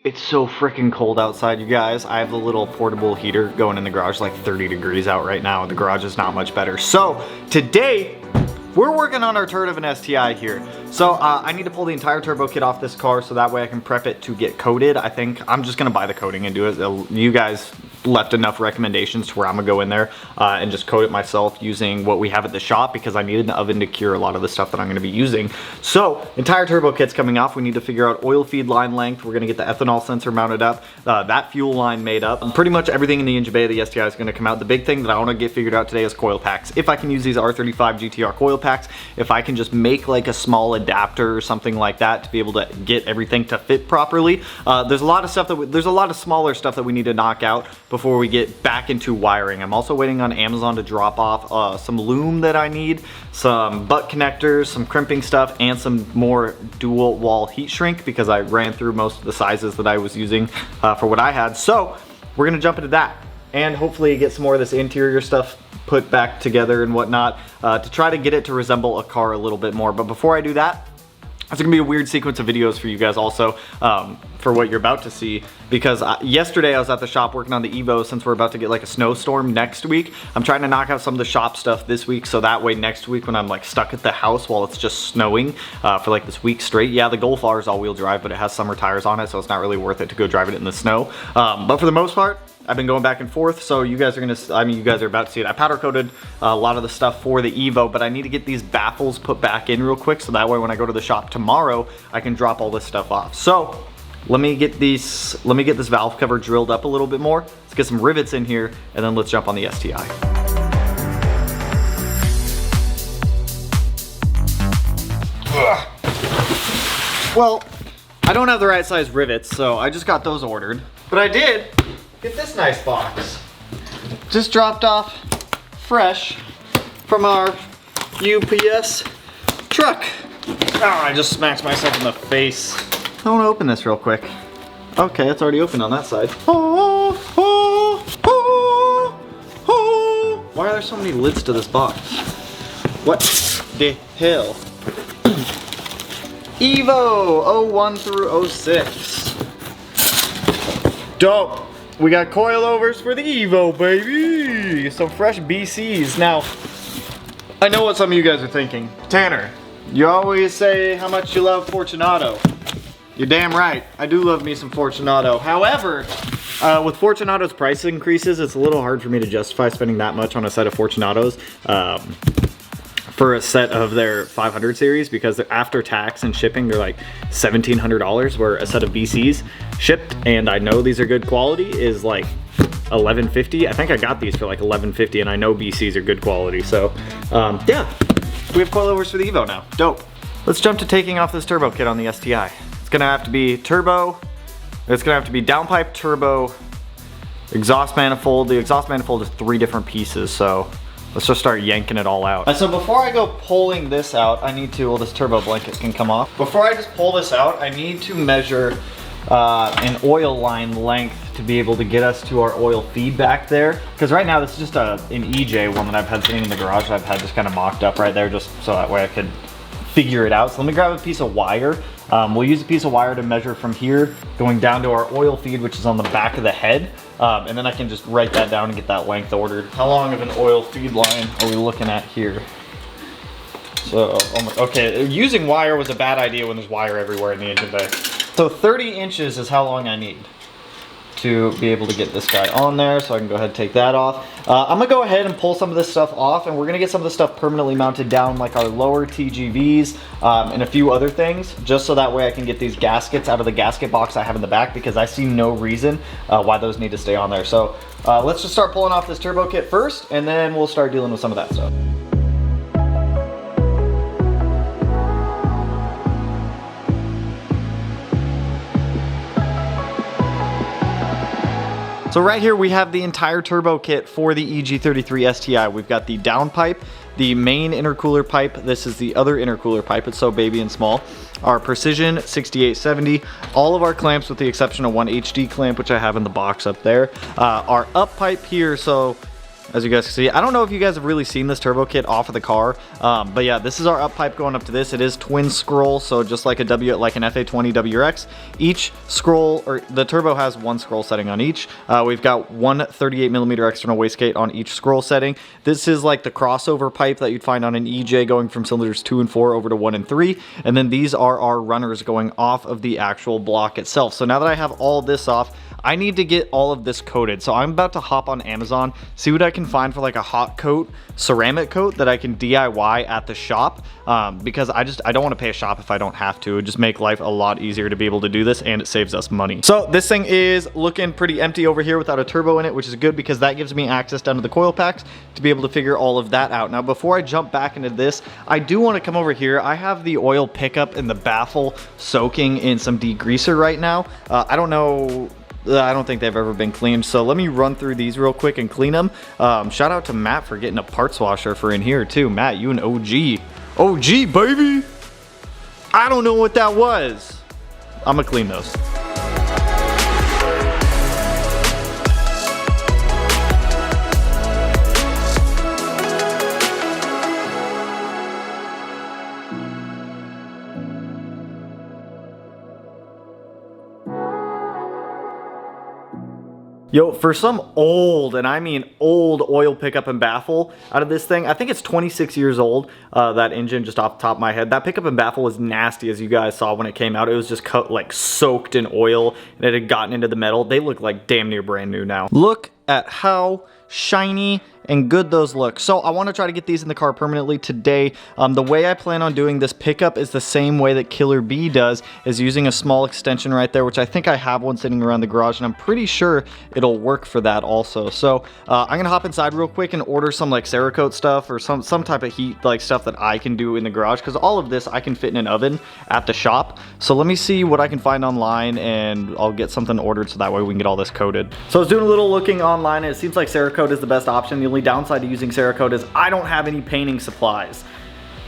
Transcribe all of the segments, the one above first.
It's so freaking cold outside, you guys. I have the little portable heater going in the garage, like 30 degrees out right now. The garage is not much better. So today, we're working on our turd of an STI here. So I need to pull the entire turbo kit off this car so that way I can prep it to get coated. I think I'm just gonna buy the coating and do it. You guys left enough recommendations to where I'm gonna go in there and just coat it myself using what we have at the shop because I need an oven to cure a lot of the stuff that I'm gonna be using. So entire turbo kit's coming off. We need to figure out oil feed line length. We're gonna get the ethanol sensor mounted up, that fuel line made up. And pretty much everything in the engine bay of the STI is gonna come out. The big thing that I wanna get figured out today is coil packs. If I can use these R35 GTR coil packs, if I can just make like a small adapter or something like that to be able to get everything to fit properly. There's a lot of stuff that there's a lot of smaller stuff that we need to knock out before we get back into wiring. I'm also waiting on Amazon to drop off some loom that I need, some butt connectors, some crimping stuff, and some more dual wall heat shrink because I ran through most of the sizes that I was using for what I had. So we're gonna jump into that and hopefully get some more of this interior stuff put back together and whatnot to try to get it to resemble a car a little bit more. But before I do that, it's gonna be a weird sequence of videos for you guys also for what you're about to see because yesterday I was at the shop working on the Evo since we're about to get like a snowstorm next week. I'm trying to knock out some of the shop stuff this week so that way next week when I'm like stuck at the house while it's just snowing for like this week straight. Yeah, the Golf R is all-wheel drive, but it has summer tires on it, so it's not really worth it to go drive it in the snow. But for the most part, I've been going back and forth, so you guys are gonna, I mean, you guys are about to see it. I powder coated a lot of the stuff for the Evo, but I need to get these baffles put back in real quick, so that way when I go to the shop tomorrow, I can drop all this stuff off. So let me get this valve cover drilled up a little bit more. Let's get some rivets in here, and then let's jump on the STI. Ugh. Well, I don't have the right size rivets, so I just got those ordered, but I did get this nice box. Just dropped off fresh from our UPS truck. Oh, I just smacked myself in the face. I want to open this real quick. Okay, it's already open on that side. Oh, oh, oh, oh. Why are there so many lids to this box? What the hell? Evo 01 through 06. Dope. We got coilovers for the Evo, baby! Some fresh BCs. Now, I know what some of you guys are thinking. Tanner, you always say how much you love Fortunato. You're damn right. I do love me some Fortunato. However, with Fortunato's price increases, it's a little hard for me to justify spending that much on a set of Fortunatos. For a set of their 500 series because they're after tax and shipping, they're like $1,700, where a set of BCs shipped, and I know these are good quality, is like $1,150. I think I got these for like $1,150, and I know BCs are good quality. So yeah, we have coilovers for the Evo now. Dope. Let's jump to taking off this turbo kit on the STI. It's gonna have to be turbo, it's gonna have to be downpipe, turbo, exhaust manifold. The exhaust manifold is 3 different pieces, so let's just start yanking it all out. So before I go pulling this out, I need to, well, this turbo blanket can come off. Before I just pull this out, I need to measure an oil line length to be able to get us to our oil feed back there. Because right now this is just an EJ one that I've had sitting in the garage. I've had just kind of mocked up right there just so that way I could figure it out. So let me grab a piece of wire. We'll use a piece of wire to measure from here going down to our oil feed, which is on the back of the head. And then I can just write that down and get that length ordered. How long of an oil feed line are we looking at here? So, okay, using wire was a bad idea when there's wire everywhere in the engine bay. So 30 inches is how long I need to be able to get this guy on there, so I can go ahead and take that off. I'm gonna go ahead and pull some of this stuff off, and we're gonna get some of this stuff permanently mounted down, like our lower TGVs and a few other things, just so that way I can get these gaskets out of the gasket box I have in the back, because I see no reason why those need to stay on there. So let's just start pulling off this turbo kit first, and then we'll start dealing with some of that stuff. So right here we have the entire turbo kit for the EG33 STI. We've got the downpipe, the main intercooler pipe. This is the other intercooler pipe. It's so baby and small. Our Precision 6870, all of our clamps with the exception of one HD clamp, which I have in the box up there. Our up pipe here, so as you guys can see. I don't know if you guys have really seen this turbo kit off of the car, but yeah, this is our up pipe going up to this. It is twin scroll, so just like an FA20 WRX. Each scroll, or the turbo has one scroll setting on each. We've got one 38mm external wastegate on each scroll setting. This is like the crossover pipe that you'd find on an EJ going from cylinders 2 and 4 over to 1 and 3. And then these are our runners going off of the actual block itself. So now that I have all this off, I need to get all of this coated. So I'm about to hop on Amazon, see what I can find for like a hot coat, ceramic coat that I can DIY at the shop, because I don't want to pay a shop if I don't have to. It would just make life a lot easier to be able to do this, and it saves us money. So this thing is looking pretty empty over here without a turbo in it, which is good because that gives me access down to the coil packs to be able to figure all of that out. Now, before I jump back into this, I do want to come over here. I have the oil pickup and the baffle soaking in some degreaser right now. I don't think they've ever been cleaned, so let me run through these real quick and clean them. Shout out to Matt for getting a parts washer for in here too. Matt, you an OG. OG, baby! I don't know what that was. I'm gonna clean those. Yo, for some old, and I mean old, oil pickup and baffle out of this thing, I think it's 26 years old, that engine, just off the top of my head. That pickup and baffle was nasty, as you guys saw when it came out. It was just like soaked in oil, and it had gotten into the metal. They look like damn near brand new now. Look at how shiny and good those look. So I want to try to get these in the car permanently today. The way I plan on doing this pickup is the same way that Killer B does, is using a small extension right there, which I think I have one sitting around the garage, and I'm pretty sure it'll work for that also. So I'm gonna hop inside real quick and order some like Cerakote stuff or some type of heat like stuff that I can do in the garage, because all of this I can fit in an oven at the shop. So let me see what I can find online, and I'll get something ordered so that way we can get all this coated. So I was doing a little looking online, and it seems like Cerakote is the best option. The only downside to using Cerakote is I don't have any painting supplies.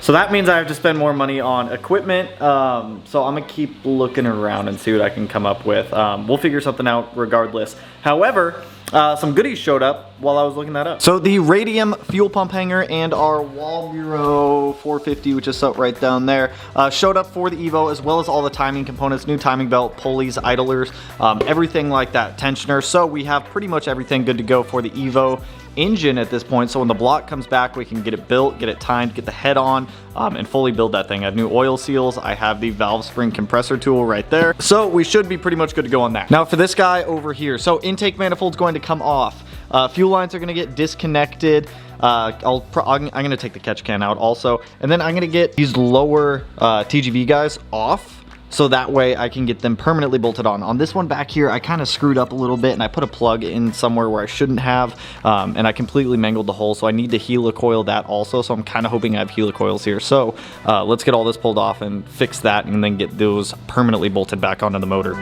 So that means I have to spend more money on equipment. So I'm gonna keep looking around and see what I can come up with. We'll figure something out regardless. However, some goodies showed up while I was looking that up. So the radium fuel pump hanger and our wall bureau 450, which is right down there, showed up for the Evo, as well as all the timing components, new timing belt, pulleys, idlers, everything like that, tensioner. So we have pretty much everything good to go for the Evo engine at this point. So when the block comes back, we can get it built, get it timed, get the head on, and fully build that thing. I have new oil seals. I have the valve spring compressor tool right there. So we should be pretty much good to go on that. Now for this guy over here, so intake manifold's going to come off. Fuel lines are going to get disconnected. I'm going to take the catch can out also, and then I'm going to get these lower TGV guys off, so that way I can get them permanently bolted on. On this one back here, I kind of screwed up a little bit, and I put a plug in somewhere where I shouldn't have, and I completely mangled the hole, so I need to helicoil that also. So I'm kind of hoping I have helicoils here. So let's get all this pulled off and fix that, and then get those permanently bolted back onto the motor.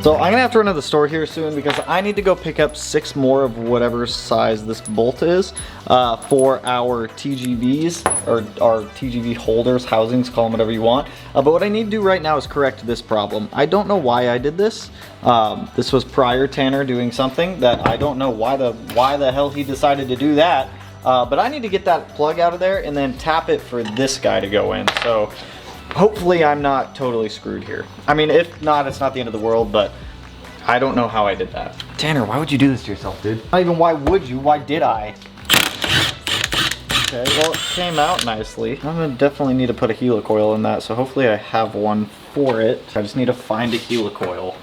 So I'm gonna have to run to the store here soon, because I need to go pick up 6 more of whatever size this bolt is for our TGVs, or our TGV holders, housings, call them whatever you want. But what I need to do right now is correct this problem. I don't know why I did this. This was prior Tanner doing something that I don't know why the hell he decided to do that. But I need to get that plug out of there and then tap it for this guy to go in. So hopefully I'm not totally screwed here. I mean, if not, it's not the end of the world, but I don't know how I did that. Tanner, why would you do this to yourself, dude? Not even why would you, why did I? Okay, well, it came out nicely. I'm gonna definitely need to put a helicoil in that, so hopefully I have one for it. I just need to find a helicoil,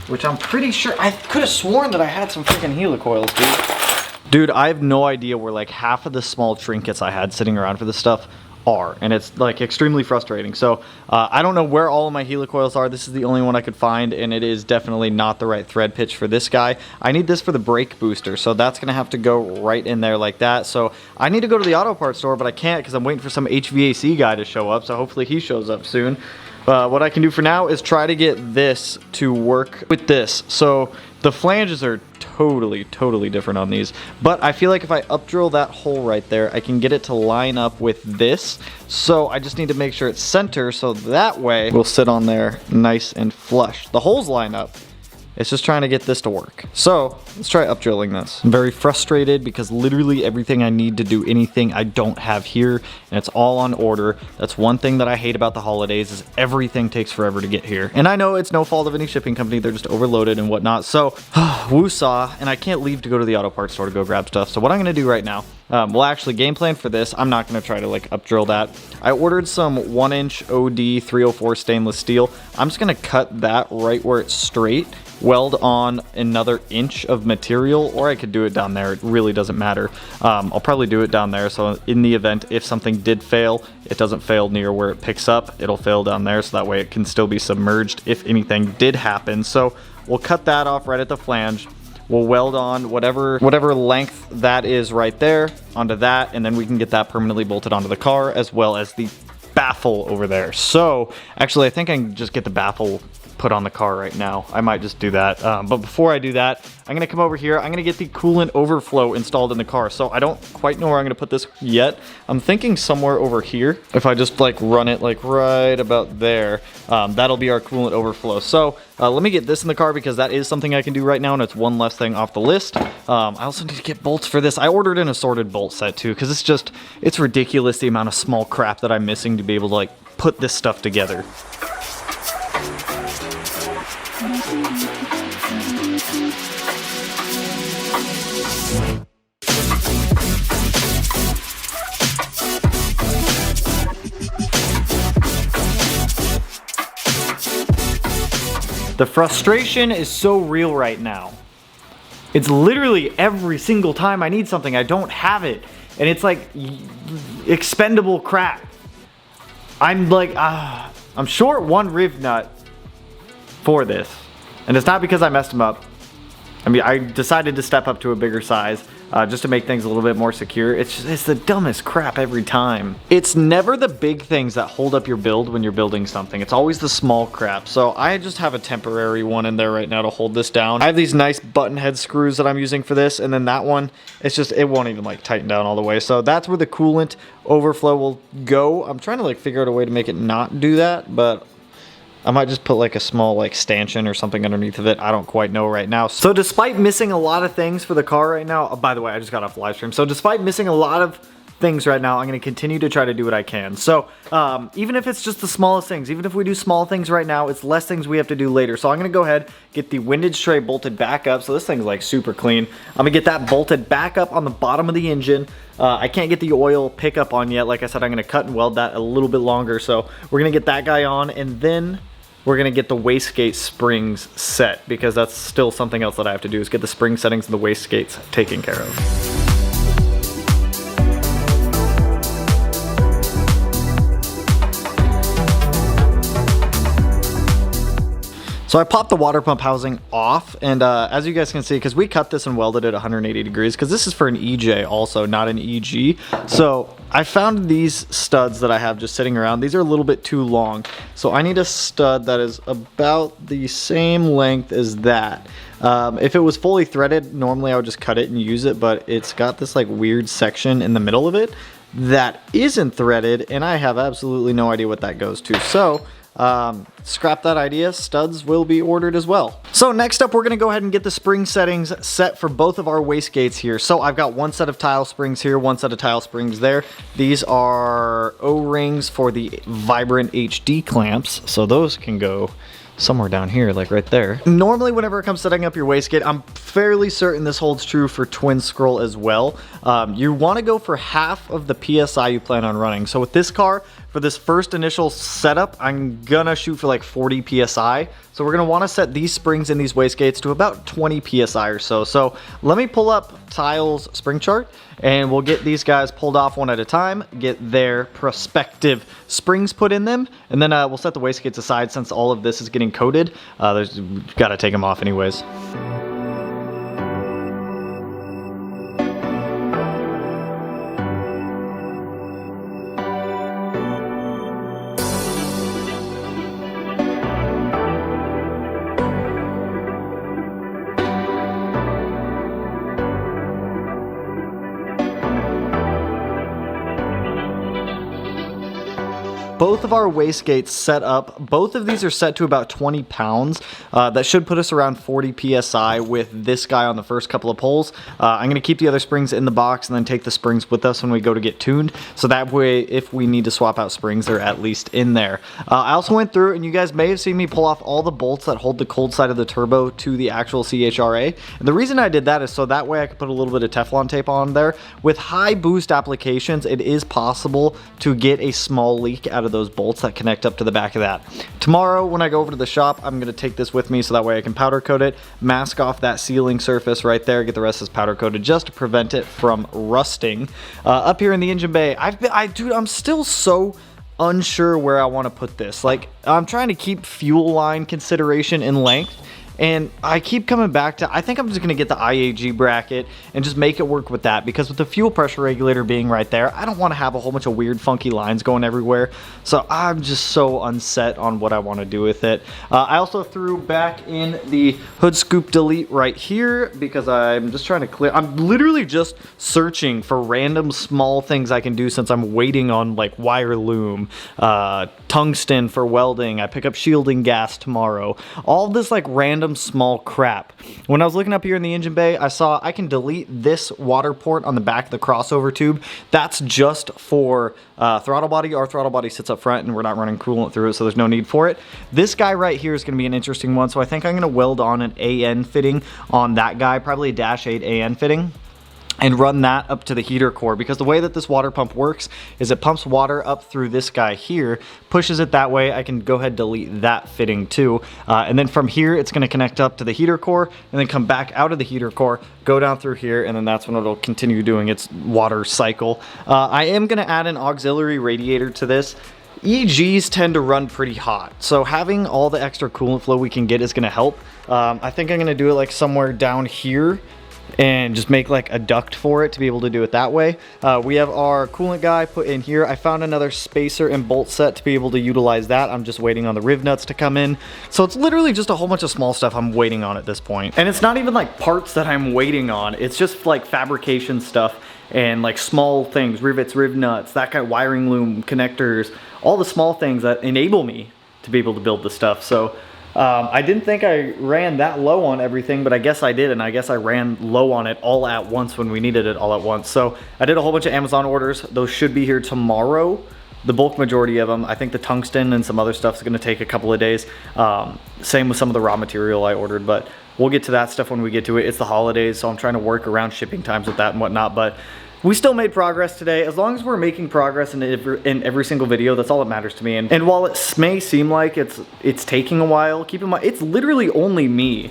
which I'm pretty sure, I could have sworn that I had some freaking helicoils, dude. Dude, I have no idea where like half of the small trinkets I had sitting around for this stuff are, and it's like extremely frustrating. So I don't know where all of my helicoils are. This is the only one I could find, and it is definitely not the right thread pitch for this guy. I need this for the brake booster, so that's gonna have to go right in there like that. So I need to go to the auto parts store, but I can't because I'm waiting for some HVAC guy to show up, so hopefully he shows up soon. What I can do for now is try to get this to work with this. So the flanges are totally different on these. But I feel like if I up drill that hole right there, I can get it to line up with this. So I just need to make sure it's center, so that way we'll sit on there nice and flush. The holes line up. It's just trying to get this to work. So let's try up drilling this. I'm very frustrated because literally everything I need to do anything I don't have here, and it's all on order. That's one thing that I hate about the holidays, is everything takes forever to get here. And I know it's no fault of any shipping company, they're just overloaded and whatnot. So woo-saw, and I can't leave to go to the auto parts store to go grab stuff. So what I'm gonna do right now, well, actually, game plan for this, I'm not gonna try to like up drill that. I ordered some 1-inch OD 304 stainless steel. I'm just gonna cut that right where it's straight, weld on another inch of material, or I could do it down there. It really doesn't matter. I'll probably do it down there, so in the event if something did fail, it doesn't fail near where it picks up. It'll fail down there, so that way it can still be submerged if anything did happen. So we'll cut that off right at the flange. We'll weld on whatever length that is right there onto that, and then we can get that permanently bolted onto the car, as well as the baffle over there. So actually, I think I can just get the baffle put on the car right now. I might just do that. But before I do that, I'm gonna come over here. I'm gonna get the coolant overflow installed in the car. So I don't quite know where I'm gonna put this yet. I'm thinking somewhere over here. If I just like run it like right about there, that'll be our coolant overflow. So let me get this in the car because that is something I can do right now, and it's one less thing off the list. I also need to get bolts for this. I ordered an assorted bolt set too, because it's ridiculous the amount of small crap that I'm missing to be able to like put this stuff together. The frustration is so real right now. It's literally every single time I need something, I don't have it. And it's like expendable crap. I'm like, I'm short one riv nut for this. And it's not because I messed them up. I mean, I decided to step up to a bigger size just to make things a little bit more secure. It's the dumbest crap every time. It's never the big things that hold up your build when you're building something. It's always the small crap. So I just have a temporary one in there right now to hold this down. I have these nice button head screws that I'm using for this, and then that one, it won't even like tighten down all the way. So that's where the coolant overflow will go. I'm trying to like figure out a way to make it not do that, but I might just put like a small like stanchion or something underneath of it. I don't quite know right now. So despite missing a lot of things for the car right now, oh, by the way, I just got off live stream. So despite missing a lot of things right now, I'm going to continue to try to do what I can. So even if it's just the smallest things, even if we do small things right now, it's less things we have to do later. So I'm going to go ahead, get the windage tray bolted back up. So this thing's like super clean. I'm going to get that bolted back up on the bottom of the engine. I can't get the oil pickup on yet. Like I said, I'm going to cut and weld that a little bit longer. So we're going to get that guy on, and then we're gonna get the wastegate springs set, because that's still something else that I have to do, is get the spring settings and the wastegates taken care of. So I popped the water pump housing off, and as you guys can see, because we cut this and welded it 180 degrees, because this is for an EJ also, not an EG. So I found these studs that I have just sitting around. These are a little bit too long. So I need a stud that is about the same length as that. If it was fully threaded, normally I would just cut it and use it, but it's got this like weird section in the middle of it that isn't threaded, and I have absolutely no idea what that goes to. So scrap that idea. Studs will be ordered as well. So next up, we're gonna go ahead and get the spring settings set for both of our wastegates here. So I've got one set of tile springs here, one set of tile springs there. These are O-rings for the Vibrant HD clamps, so those can go somewhere down here, like right there. Normally, whenever it comes to setting up your wastegate, I'm fairly certain this holds true for twin scroll as well. You want to go for half of the PSI you plan on running. So with this car, for this first initial setup, I'm gonna shoot for like 40 PSI. So we're gonna wanna set these springs and these wastegates to about 20 PSI or so. So let me pull up Tile's spring chart, and we'll get these guys pulled off one at a time, get their prospective springs put in them, and then we'll set the wastegates aside since all of this is getting coated. We've gotta take them off anyways. both of our wastegates set up. Both of these are set to about 20 pounds. That should put us around 40 PSI with this guy on the first couple of pulls. I'm going to keep the other springs in the box and then take the springs with us when we go to get tuned. So that way, if we need to swap out springs, they're at least in there. I also went through, and you guys may have seen me pull off all the bolts that hold the cold side of the turbo to the actual CHRA. And the reason I did that is so that way I could put a little bit of Teflon tape on there. With high boost applications, it is possible to get a small leak out of those bolts that connect up to the back of that. Tomorrow, when I go over to the shop, I'm going to take this with me so that way I can powder coat it, mask off that sealing surface right there, get the rest of this powder coated just to prevent it from rusting. Up here in the engine bay, dude, I'm still so unsure where I want to put this. Like, I'm trying to keep fuel line consideration in length, and I keep coming back to, I think I'm just going to get the IAG bracket and just make it work with that, because with the fuel pressure regulator being right there, I don't want to have a whole bunch of weird funky lines going everywhere. So I'm just so unset on what I want to do with it. I also threw back in the hood scoop delete right here because I'm just trying to clear. I'm literally just searching for random small things I can do since I'm waiting on like wire loom, tungsten for welding. I pick up shielding gas tomorrow. All this like random small crap. When I was looking up here in the engine bay, I saw I can delete this water port on the back of the crossover tube. That's just for throttle body. Our throttle body sits up front and we're not running coolant through it, so there's no need for it. This guy right here is going to be an interesting one, so I think I'm going to weld on an AN fitting on that guy, probably a -8 AN fitting, and run that up to the heater core, because the way that this water pump works is it pumps water up through this guy here, pushes it that way. I can go ahead and delete that fitting too, and then from here it's going to connect up to the heater core and then come back out of the heater core, go down through here, and then that's when it'll continue doing its water cycle. I am going to add an auxiliary radiator to this. EGs tend to run pretty hot, so having all the extra coolant flow we can get is going to help. I think I'm going to do it like somewhere down here and just make like a duct for it to be able to do it that way. We have our coolant guy put in here. I found another spacer and bolt set to be able to utilize that. I'm just waiting on the riv nuts to come in. So it's literally just a whole bunch of small stuff I'm waiting on at this point. And it's not even like parts that I'm waiting on. It's just like fabrication stuff and like small things, rivets, riv nuts, that kind of wiring loom, connectors, all the small things that enable me to be able to build this stuff. So I didn't think I ran that low on everything, but I guess I did, and I guess I ran low on it all at once when we needed it all at once. So I did a whole bunch of Amazon orders. Those should be here tomorrow, the bulk majority of them. I think the tungsten and some other stuff is going to take a couple of days. Same with some of the raw material I ordered, but we'll get to that stuff when we get to it. It's the holidays, so I'm trying to work around shipping times with that and whatnot, but we still made progress today. As long as we're making progress in every single video, that's all that matters to me. And while it may seem like it's taking a while, keep in mind, it's literally only me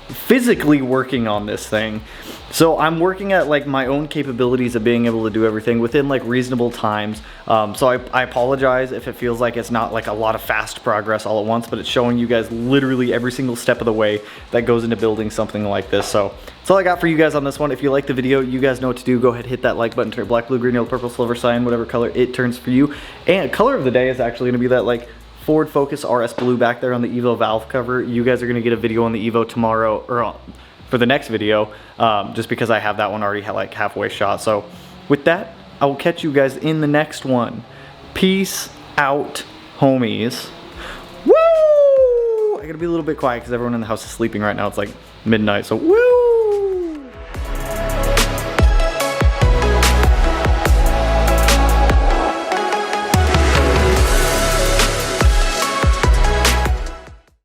physically working on this thing. So I'm working at like my own capabilities of being able to do everything within like reasonable times. So I apologize if it feels like it's not like a lot of fast progress all at once, but it's showing you guys literally every single step of the way that goes into building something like this. So that's all I got for you guys on this one. If you like the video, you guys know what to do. Go ahead, hit that like button, turn it black, blue, green, yellow, purple, silver, cyan, whatever color it turns for you. And color of the day is actually gonna be that like Ford Focus RS Blue back there on the Evo valve cover. You guys are gonna get a video on the Evo tomorrow, or for the next video, just because I have that one already like halfway shot. So with that, I will catch you guys in the next one. Peace out, homies. Woo! I gotta be a little bit quiet because everyone in the house is sleeping right now. It's like midnight, so woo!